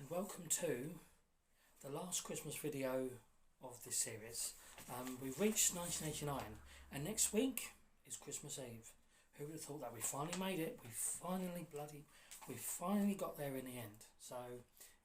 and welcome to the last Christmas video of this series. We've reached 1989 and next week is Christmas Eve. Who would have thought that? We finally made it. We finally got there in the end. So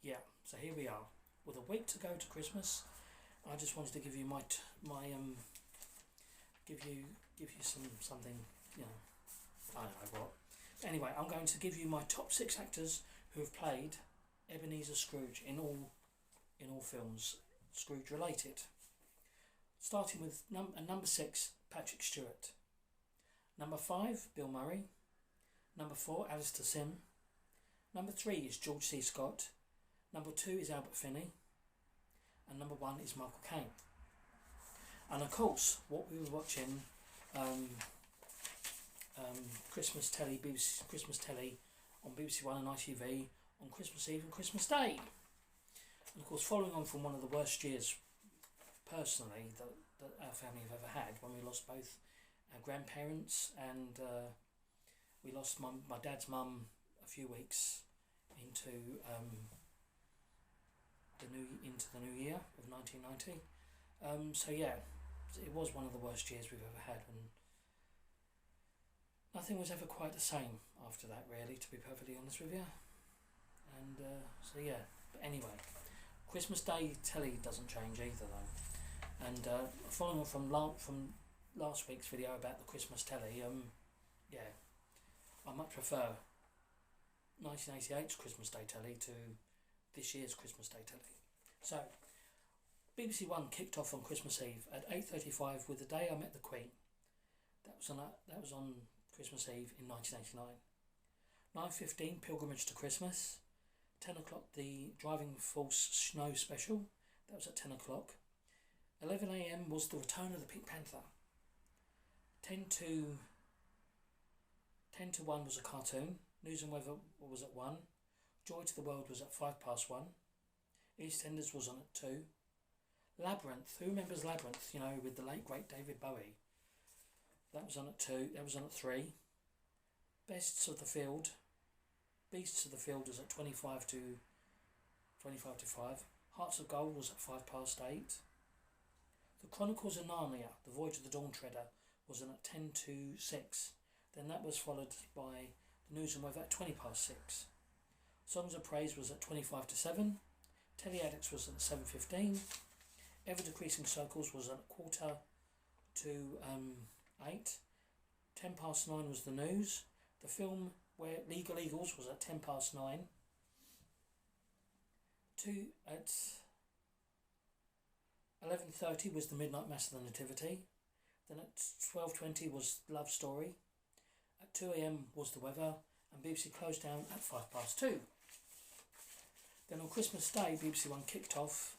yeah, so here we are with a week to go to Christmas. I just wanted to give you give you something, you know, I don't know what. Anyway, I'm going to give you my top 6 actors who have played Ebenezer Scrooge in all films Scrooge related. Starting with number 6, Patrick Stewart. Number 5, Bill Murray. Number 4, Alistair Sim. Number 3 is George C. Scott. Number 2 is Albert Finney. And number 1 is Michael Caine. And of course, what we were watching, Christmas telly on BBC One and ITV on Christmas Eve and Christmas Day. And of course, following on from one of the worst years, personally, that our family have ever had, when we lost both our grandparents and we lost my dad's mum a few weeks into the new year of 1990. So yeah, it was one of the worst years we've ever had, and nothing was ever quite the same after that, really, to be perfectly honest with you. And so yeah, but anyway, Christmas Day telly doesn't change either though. And following on from last week's video about the Christmas telly, yeah, I much prefer 1988's Christmas Day telly to this year's Christmas Day telly. So BBC One kicked off on Christmas Eve at 8:35 with The Day I Met the Queen. That was on Christmas Eve in 1989. 9:15 Pilgrimage to Christmas. 10 o'clock the Driving Force Snow Special. That was at 10 o'clock. 11 a.m. was The Return of the Pink Panther. 10 to 1 was a cartoon. News and Weather was at 1. Joy to the World was at 1:05. EastEnders was on at 2. Labyrinth, who remembers Labyrinth, you know, with the late great David Bowie? That was on at 2, that was on at 3. Beasts of the Field was at 25 to 5. Hearts of Gold was at 8:05. The Chronicles of Narnia, The Voyage of the Dawn Treader, was on at 10 to 6. Then that was followed by the News and Weather at 20:06. Songs of Praise was at 25 to 7. Telly Addicts was at 7:15. Ever Decreasing Circles was at 8:15 to 8. 9:10 was the news. The film where Legal Eagles was at 9:10. 2 at 11:30 was the Midnight Mass of the Nativity. Then at 12:20 was Love Story. At 2 a.m. was the weather, and BBC closed down at 2:05. Then on Christmas Day, BBC One kicked off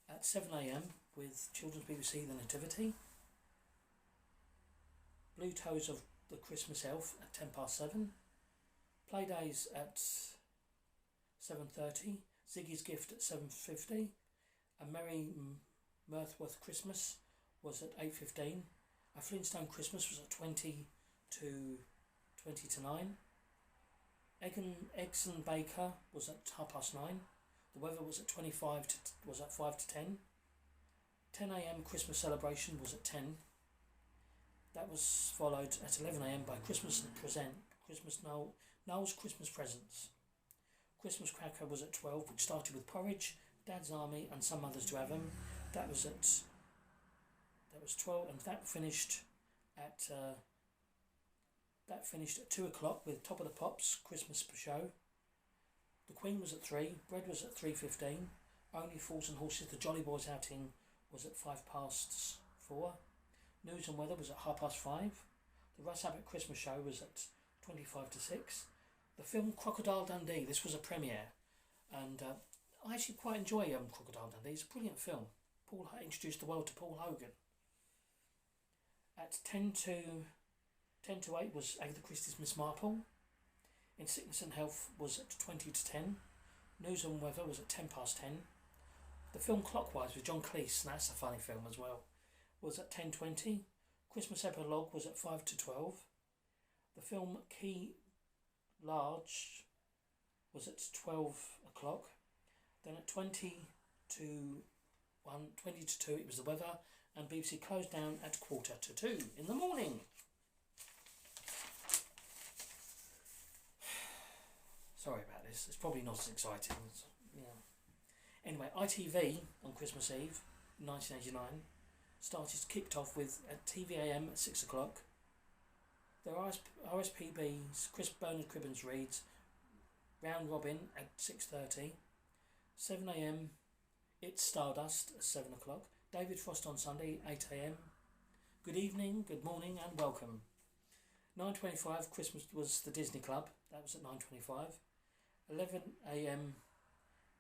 at 7 a.m. with Children's BBC The Nativity. Blue Toes of the Christmas Elf at 7:10. Playdays at 7:30. Ziggy's Gift at 7:50. A Merry Mirthworth Christmas was at 8:15. A Flintstone Christmas was at 20 to 9. Eggs and Baker was at 9:30. The weather was at 5 to 10. 10 a.m. Christmas Celebration was at 10. That was followed at 11 a.m. by Noel's Christmas Presents. Christmas Cracker was at 12, which started with Porridge, Dad's Army, and Some Others to Heaven. That was 12, and that finished at 2 o'clock with Top of the Pops Christmas Show. The Queen was at 3. Bread was at 3:15. Only Fools and Horses, the Jolly Boys outing was at 4:05. News and Weather was at 5:30. The Russ Abbott Christmas Show was at 25 to 6. The film Crocodile Dundee, this was a premiere, and I actually quite enjoy Crocodile Dundee. It's a brilliant film. Paul introduced the world to Paul Hogan. At 10 to 8 was Agatha Christie's Miss Marple. In Sickness and Health was at 20 to 10. News and Weather was at 10:10. The film Clockwise with John Cleese, and that's a funny film as well, was at 10:20. Christmas Epilogue was at 5 to 12. The film Key Large was at 12 o'clock. Then at 20 to 2 it was the weather, and BBC closed down at 1:45 in the morning. Sorry about this, it's probably not as exciting. Yeah. Anyway, ITV on Christmas Eve, 1989, kicked off with at TVAM at 6 o'clock. The RSPB's Chris Bernard Cribbins reads Round Robin at 6:30. 7 a.m. It's Stardust at 7 o'clock. David Frost on Sunday, 8 a.m. Good evening, good morning, and welcome. 9:25 Christmas was the Disney Club. That was at 9:25. 11 a.m.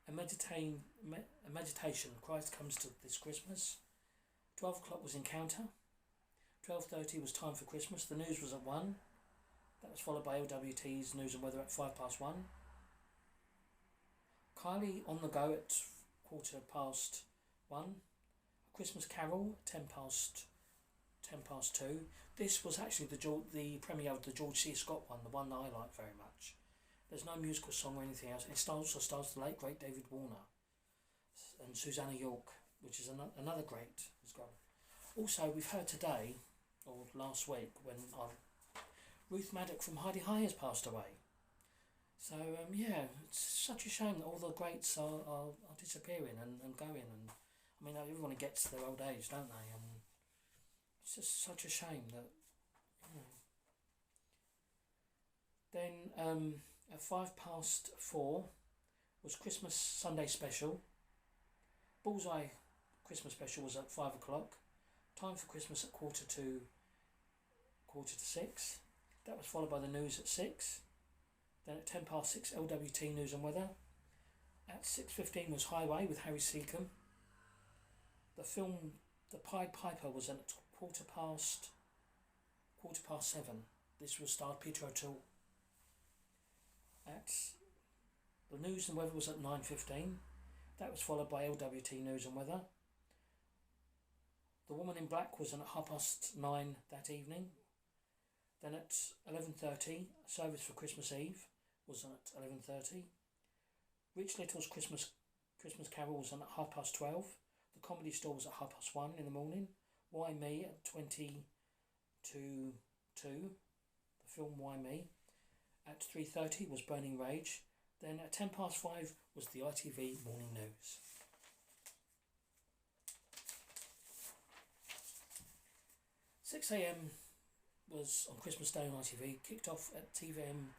A meditation. Christ comes to this Christmas. 12 o'clock was Encounter. 12:30 was Time for Christmas. The news was at 1. That was followed by LWT's News and Weather at 1:05. Kylie on the Go at 1:15. A Christmas Carol at 2:10. This was actually the premiere of the George C. Scott one, the one that I like very much. There's no musical song or anything else. It also stars the late great David Warner and Susanna York, which is another great. Also, we've heard today, or last week, when Ruth Maddock from Heidi High has passed away. So, it's such a shame that all the greats are disappearing and going. And I mean, everyone gets to their old age, don't they? And it's just such a shame that, Then, at 4:05 was Christmas Sunday Special. Bullseye Christmas Special was at 5 o'clock. Time for Christmas at 5:45. That was followed by the news at 6. Then at 6:10 LWT News and Weather. At 6:15 was Highway with Harry Seacombe. The film The Pied Piper was at 7:15. This was starred Peter O'Toole. At the News and Weather was at 9:15. That was followed by LWT News and Weather. The Woman in Black was at 9:30 that evening. Then at 11:30, Service for Christmas Eve was at 11:30. Rich Little's Christmas Carol was on at 12:30. The Comedy Store was at 1:30 in the morning. Why Me at 20 to 2. The film Why Me. At 3:30 was Burning Rage. Then at 5:10 was the ITV Morning News. Six a.m. was on Christmas Day on ITV. Kicked off at TVM.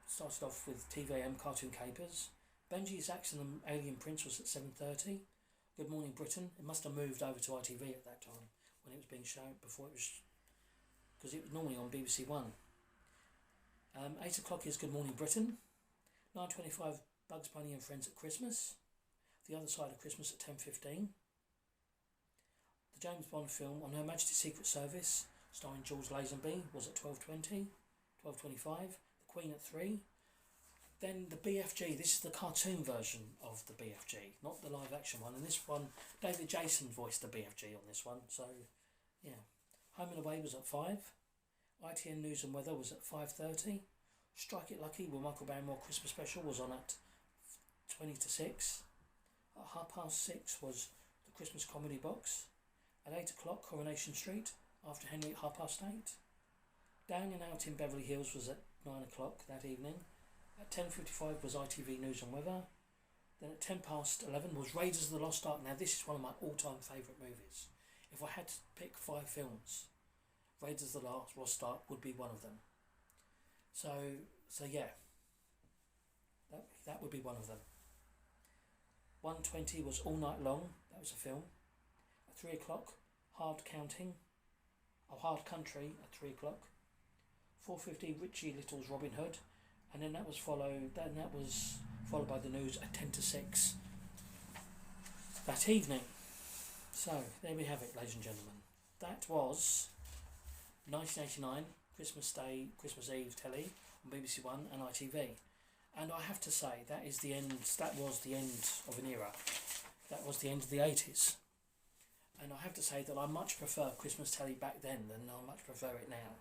Started off with TVM Cartoon Capers. Benji, Zax and the Alien Prince was at 7:30. Good Morning Britain. It must have moved over to ITV at that time when it was being shown before it was, because it was normally on BBC One. 8 o'clock is Good Morning Britain. 9:25 Bugs Bunny and Friends at Christmas. The Other Side of Christmas at 10:15. The James Bond film On Her Majesty's Secret Service, starring George Lazenby, was at 12:25. The Queen at 3. Then the BFG. This is the cartoon version of the BFG, not the live action one. And this one, David Jason voiced the BFG on this one. So, yeah. Home and Away was at 5. ITN News and Weather was at 5:30. Strike It Lucky with Michael Barrymore Christmas Special was on at 20 to 6. At 6:30 was the Christmas Comedy Box. At 8 o'clock, Coronation Street, After Henry at 8:30. Down and Out in Beverly Hills was at 9 o'clock that evening. At 10:55 was ITV News and Weather. Then at 11:10 was Raiders of the Lost Ark. Now this is one of my all-time favourite movies. If I had to pick 5 films, Raiders of the Lost Ark would be one of them. So yeah, that would be one of them. 1:20 was All Night Long. That was a film. At 3 o'clock, Hard Country at 3 o'clock. 4:50 Richie Little's Robin Hood, and then that was followed by the news at 10 to 6 that evening. So there we have it, ladies and gentlemen. That was 1989 Christmas Eve telly on BBC One and ITV. And I have to say, that was the end of an era. That was the end of the 80s. And I have to say that I much prefer Christmas telly back then than I much prefer it now.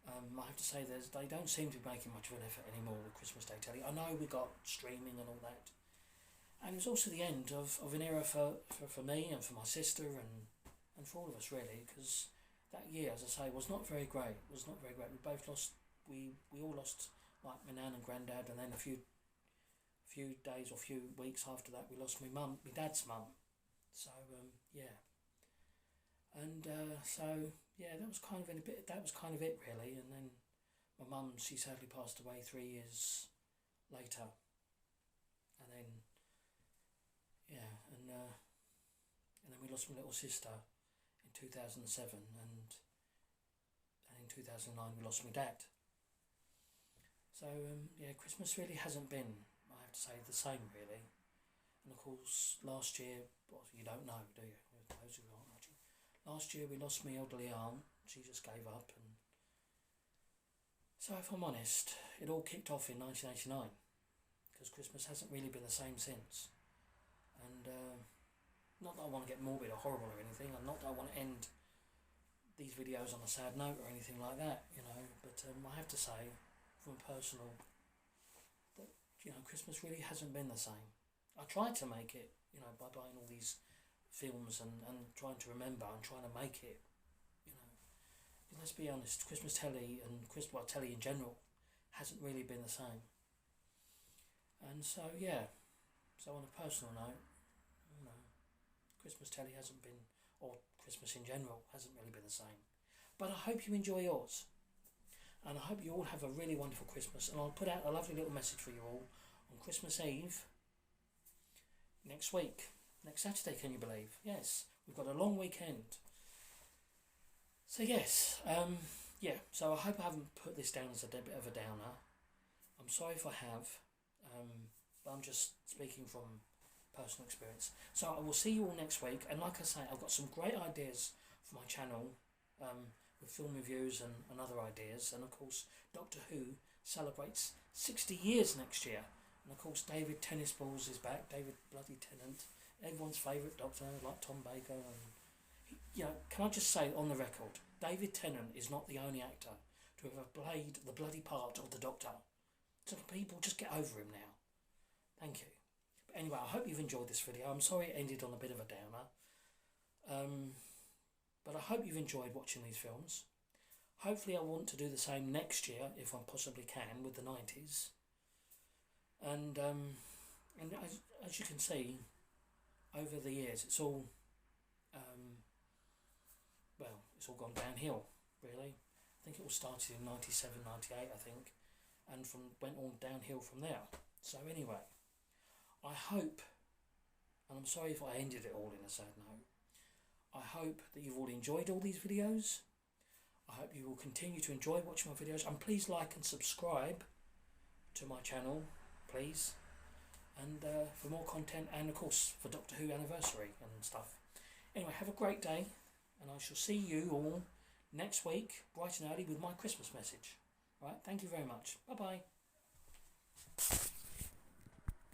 I have to say they don't seem to be making much of an effort anymore with Christmas Day telly. I know we got streaming and all that. And it was also the end of an era for me and for my sister and for all of us really, because that year, as I say, was not very great. It was not very great. We both lost, we all lost, like my nan and granddad, and then a few days or few weeks after that we lost my dad's mum. So yeah. And so yeah, that was kind of it really. And then my mum, she sadly passed away 3 years later. And then and then we lost my little sister in 2007, and in 2009 we lost my dad. So yeah, Christmas really hasn't been, I have to say, the same really. And of course last year, well, you don't know, do you? Those who aren't watching. Last year we lost my elderly aunt. She just gave up, and so if I'm honest, it all kicked off in 1989, because Christmas hasn't really been the same since. And not that I want to get morbid or horrible or anything, and not that I want to end these videos on a sad note or anything like that, you know, but I have to say, from personal, that, you know, Christmas really hasn't been the same. I tried to make it, you know, by buying all these films and trying to remember and trying to make it, you know, because let's be honest, Christmas telly and telly in general hasn't really been the same. And so yeah, so on a personal note, you know, Christmas telly hasn't been, or Christmas in general hasn't really been the same. But I hope you enjoy yours, and I hope you all have a really wonderful Christmas, and I'll put out a lovely little message for you all on Christmas Eve next week, next Saturday, can you believe? Yes, we've got a long weekend. So yes, yeah, so I hope I haven't put this down as a bit of a downer. I'm sorry if I have, but I'm just speaking from personal experience. So I will see you all next week, and like I say, I've got some great ideas for my channel, with film reviews and other ideas, and of course Doctor Who celebrates 60 years next year, and of course David Tennis Balls is back, David bloody Tennant, everyone's favourite Doctor, like Tom Baker, and you know, can I just say on the record, David Tennant is not the only actor to have played the bloody part of the Doctor. So people, just get over him now. Thank you. But anyway, I hope you've enjoyed this video. I'm sorry it ended on a bit of a downer. But I hope you've enjoyed watching these films. Hopefully I want to do the same next year, if I possibly can, with the 90s. And as you can see, over the years, it's all, well, it's all gone downhill, really. I think it all started in 97, 98, I think, and went all downhill from there. So anyway, I hope, and I'm sorry if I ended it all in a sad note, I hope that you've all enjoyed all these videos. I hope you will continue to enjoy watching my videos, and please like and subscribe to my channel, please, and for more content, and of course for Doctor Who anniversary and stuff. Anyway, have a great day, and I shall see you all next week bright and early with my Christmas message. Right, thank you very much. Bye bye.